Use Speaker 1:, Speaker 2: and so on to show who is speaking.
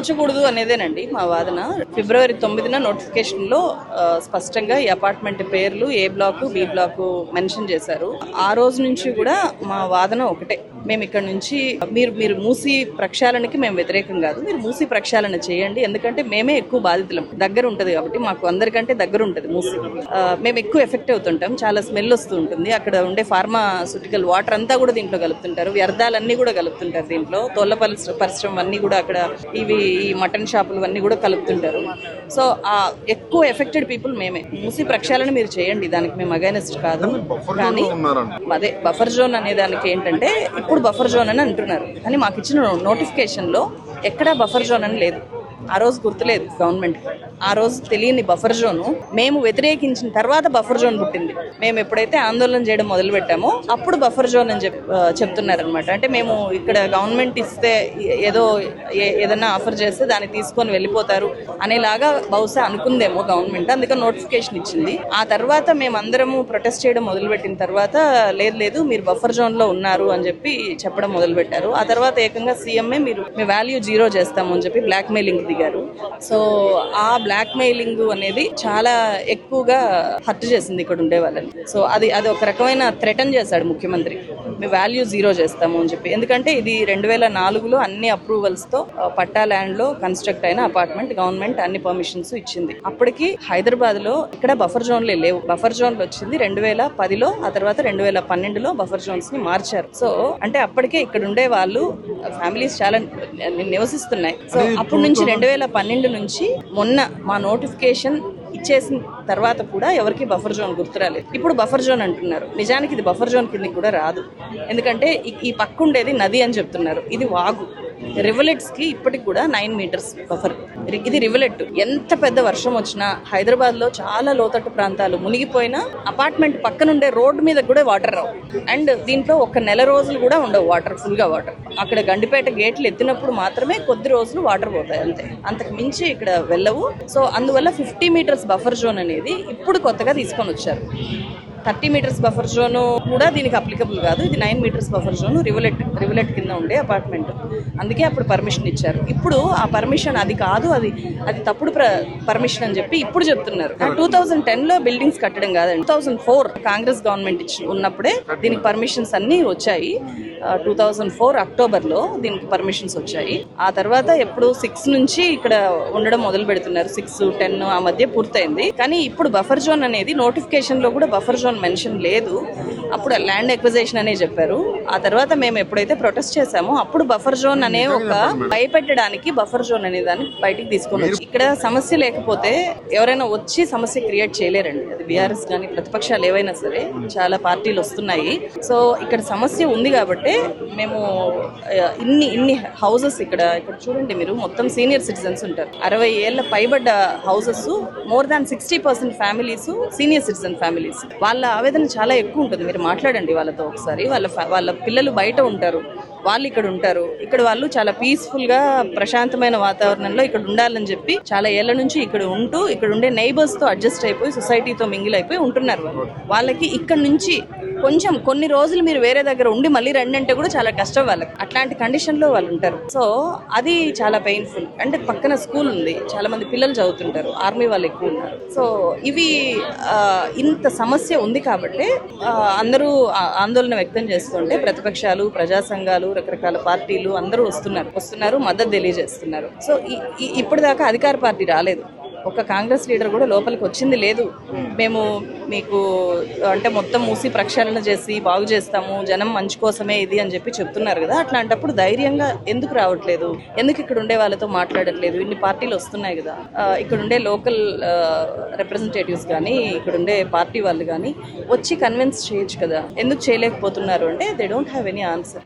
Speaker 1: కూర్చోకూడదు అనేదేనండి మా వాదన. ఫిబ్రవరి 9న నోటిఫికేషన్లో స్పష్టంగా ఈ అపార్ట్మెంట్ పేర్లు ఏ బ్లాక్ బి బ్లాక్ మెన్షన్ చేశారు. ఆ రోజు నుంచి కూడా మా వాదన ఒకటే, మేము ఇక్కడ నుంచి మీరు మూసి ప్రక్షాళనకి మేము వ్యతిరేకం కాదు, మీరు మూసి ప్రక్షాళన చేయండి, ఎందుకంటే మేమే ఎక్కువ బాధితులం, దగ్గర ఉంటుంది కాబట్టి, మాకు అందరికంటే దగ్గర ఉంటుంది మూసి. మేము ఎక్కువ ఎఫెక్ట్ అవుతుంటాం, చాలా స్మెల్ వస్తూ ఉంటుంది, అక్కడ ఉండే ఫార్మాస్యూటికల్ వాటర్ అంతా కూడా దీంట్లో కలుపుతుంటారు, వ్యర్థాలన్నీ కూడా కలుపుతుంటారు దీంట్లో, తోళ్ల పరిశ్రమ అన్నీ కూడా అక్కడ ఈ మటన్ షాపులు అన్నీ కూడా కలుపుతుంటారు. సో ఎక్కువ ఎఫెక్టెడ్ పీపుల్ మేమే. మూసి ప్రక్షాళన మీరు చేయండి, దానికి మేము అగైనెస్ట్ కాదు. కానీ అదే బఫర్ జోన్ అనే దానికి ఏంటంటే ఇప్పుడు బఫర్ జోన్ అని అంటున్నారు, కానీ మాకు ఇచ్చిన నోటిఫికేషన్లో ఎక్కడా బఫర్ జోన్ అని లేదు. ఆ రోజు గుర్తులేదు గవర్నమెంట్, ఆ రోజు తెలియని బఫర్ జోను మేము వ్యతిరేకించిన తర్వాత బఫర్ జోన్ పుట్టింది. మేము ఎప్పుడైతే ఆందోళన చేయడం మొదలు పెట్టామో అప్పుడు బఫర్ జోన్ అని చెప్తున్నారనమాట. అంటే మేము ఇక్కడ గవర్నమెంట్ ఇస్తే ఏదైనా ఆఫర్ చేస్తే దాన్ని తీసుకొని వెళ్ళిపోతారు అనేలాగా బహుశా అనుకుందేమో గవర్నమెంట్, అందుకని నోటిఫికేషన్ ఇచ్చింది. ఆ తర్వాత మేమందరము ప్రొటెస్ట్ చేయడం మొదలుపెట్టిన తర్వాత లేదు మీరు బఫర్ జోన్ లో ఉన్నారు అని చెప్పడం మొదలుపెట్టారు. ఆ తర్వాత ఏకంగా సీఎంఏ మీ వాల్యూ 0 చేస్తాము అని చెప్పి బ్లాక్ మెయిలింగ్ దిగారు. సో ఆ బ్లాక్ మెయిలింగ్ అనేది చాలా ఎక్కువగా హర్ట్ చేసింది ఇక్కడ ఉండే వాళ్ళని. సో అది ఒక రకమైన థ్రెటన్ చేశాడు ముఖ్యమంత్రి, మీ వాల్యూ 0 చేస్తాము అని చెప్పి. ఎందుకంటే ఇది 2004లో అన్ని అప్రూవల్స్ తో పట్టా ల్యాండ్ లో కన్స్ట్రక్ట్ అయిన అపార్ట్మెంట్, గవర్నమెంట్ అన్ని పర్మిషన్స్ ఇచ్చింది. అప్పటికి హైదరాబాద్ లో ఇక్కడ బఫర్ జోన్లే లేవు. బఫర్ జోన్లు వచ్చింది 2010లో, ఆ తర్వాత 2012లో బఫర్ జోన్స్ ని మార్చారు. సో అంటే అప్పటికే ఇక్కడ ఉండే వాళ్ళు ఫ్యామిలీస్ చాలా నివసిస్తున్నాయి. సో అప్పటి నుంచి 2012 నుంచి మొన్న మా నోటిఫికేషన్ ఇచ్చేసిన తర్వాత కూడా ఎవరికి బఫర్ జోన్ గుర్తురాలేదు. ఇప్పుడు బఫర్ జోన్ అంటున్నారు, నిజానికి ఇది బఫర్ జోన్ కిందకి కూడా రాదు. ఎందుకంటే ఈ పక్క ఉండేది నది అని చెప్తున్నారు, ఇది వాగు. రివలెట్స్ కి ఇప్పటికి కూడా 9 మీటర్స్ బఫర్. ఇది రివలెట్. ఎంత పెద్ద వర్షం వచ్చినా హైదరాబాద్ లో చాలా లోతట్టు ప్రాంతాలు మునిగిపోయినా అపార్ట్మెంట్ పక్కనుండే రోడ్డు మీద కూడా వాటర్ రావు. అండ్ దీంట్లో ఒక నెల రోజులు కూడా ఉండవు వాటర్, ఫుల్ గా వాటర్. అక్కడ గండిపేట గేట్లు ఎత్తినప్పుడు మాత్రమే కొద్ది రోజులు వాటర్ పోతాయి, అంతే, అంతకు మించి ఇక్కడ వెళ్ళవు. సో అందువల్ల 50 మీటర్స్ బఫర్ జోన్ అనేది ఇప్పుడు కొత్తగా తీసుకొని వచ్చారు. 30 మీటర్స్ బఫర్ జోను కూడా దీనికి అప్లికబుల్ కాదు. ఇది 9 మీటర్స్ బఫర్ జోను, రివలెట్ కింద ఉండే అపార్ట్మెంట్. అందుకే అప్పుడు పర్మిషన్ ఇచ్చారు. ఇప్పుడు ఆ పర్మిషన్ అది కాదు, అది తప్పుడు పర్మిషన్ అని చెప్పి ఇప్పుడు చెప్తున్నారు. 2010లో బిల్డింగ్స్ కట్టడం కాదండి, 2004 కాంగ్రెస్ గవర్నమెంట్ ఉన్నప్పుడే దీనికి పర్మిషన్స్ అన్ని వచ్చాయి. 2004 అక్టోబర్లో దీనికి పర్మిషన్స్ వచ్చాయి. ఆ తర్వాత ఎప్పుడు 6 నుంచి ఇక్కడ ఉండడం మొదలు పెడుతున్నారు. 6, 10 ఆ మధ్య పూర్తయింది. కానీ ఇప్పుడు బఫర్ జోన్ అనేది నోటిఫికేషన్ లో కూడా బఫర్ జోన్ మెన్షన్ లేదు. అప్పుడు ల్యాండ్ ఎక్విజిషన్ అనే చెప్పారు. ఆ తర్వాత మేము ఎప్పుడైతే ప్రొటెస్ట్ చేసామో అప్పుడు బఫర్ జోన్ అనే ఒక భయపెట్టడానికి బఫర్ జోన్ అనే దాన్ని బయటికి తీసుకొని వచ్చి, ఇక్కడ సమస్య లేకపోతే ఎవరైనా వచ్చి సమస్య క్రియేట్ చేయలేరండి. అది బీఆర్ఎస్ కానీ ప్రతిపక్షాలు ఏవైనా సరే, చాలా పార్టీలు వస్తున్నాయి. సో ఇక్కడ సమస్య ఉంది కాబట్టి మేము ఇన్ని హౌసెస్ ఇక్కడ చూడండి మీరు, మొత్తం సీనియర్ సిటిజన్స్ ఉంటారు. 60 ఏళ్ల పైబడ్డ houses, more than 60% families senior citizen families. వాళ్ళ ఆవేదన చాలా ఎక్కువ ఉంటుంది. మీరు మాట్లాడండి వాళ్ళతో ఒకసారి. వాళ్ళ పిల్లలు బయట ఉంటారు, వాళ్ళు ఇక్కడ ఉంటారు. ఇక్కడ వాళ్ళు చాలా పీస్ఫుల్ గా ప్రశాంతమైన వాతావరణంలో ఇక్కడ ఉండాలని చెప్పి చాలా ఏళ్ల నుంచి ఇక్కడ ఉంటూ, ఇక్కడ ఉండే నైబర్స్ తో అడ్జస్ట్ అయిపోయి, సొసైటీతో మింగిల్ అయిపోయి ఉంటున్నారు. వాళ్ళకి ఇక్కడ నుంచి కొంచెం కొన్ని రోజులు మీరు వేరే దగ్గర ఉండి మళ్ళీ రండి అంటే కూడా చాలా కష్టం వాళ్ళకి. అట్లాంటి కండిషన్ లో వాళ్ళు ఉంటారు. సో అది చాలా పెయిన్ఫుల్. అంటే పక్కన స్కూల్ ఉంది, చాలా మంది పిల్లలు చదువుతుంటారు, ఆర్మీ వాళ్ళు ఎక్కువ ఉన్నారు. సో ఇవి ఇంత సమస్య ఉంది కాబట్టి అందరూ ఆందోళన వ్యక్తం చేస్తుంటే ప్రతిపక్షాలు, ప్రజా సంఘాలు, రకరకాల పార్టీలు అందరూ వస్తున్నారు, మద్దతు తెలియజేస్తున్నారు. సో ఇప్పటిదాకా అధికార పార్టీ రాలేదు, ఒక కాంగ్రెస్ లీడర్ కూడా లోపలికి వచ్చింది లేదు. మేము మీకు అంటే మొత్తం మూసి ప్రక్షాళన చేసి బాగు చేస్తాము, జనం మంచి కోసమే ఇది అని చెప్పి చెప్తున్నారు కదా. అట్లాంటప్పుడు ధైర్యంగా ఎందుకు రావట్లేదు, ఎందుకు ఇక్కడ ఉండే వాళ్ళతో మాట్లాడట్లేదు? ఇన్ని పార్టీలు వస్తున్నాయి కదా, ఇక్కడ ఉండే లోకల్ రిప్రజెంటేటివ్స్ కానీ, ఇక్కడ ఉండే పార్టీ వాళ్ళు కానీ వచ్చి కన్విన్స్ చేయొచ్చు కదా, ఎందుకు చేయలేకపోతున్నారు అంటే they don't have any answer.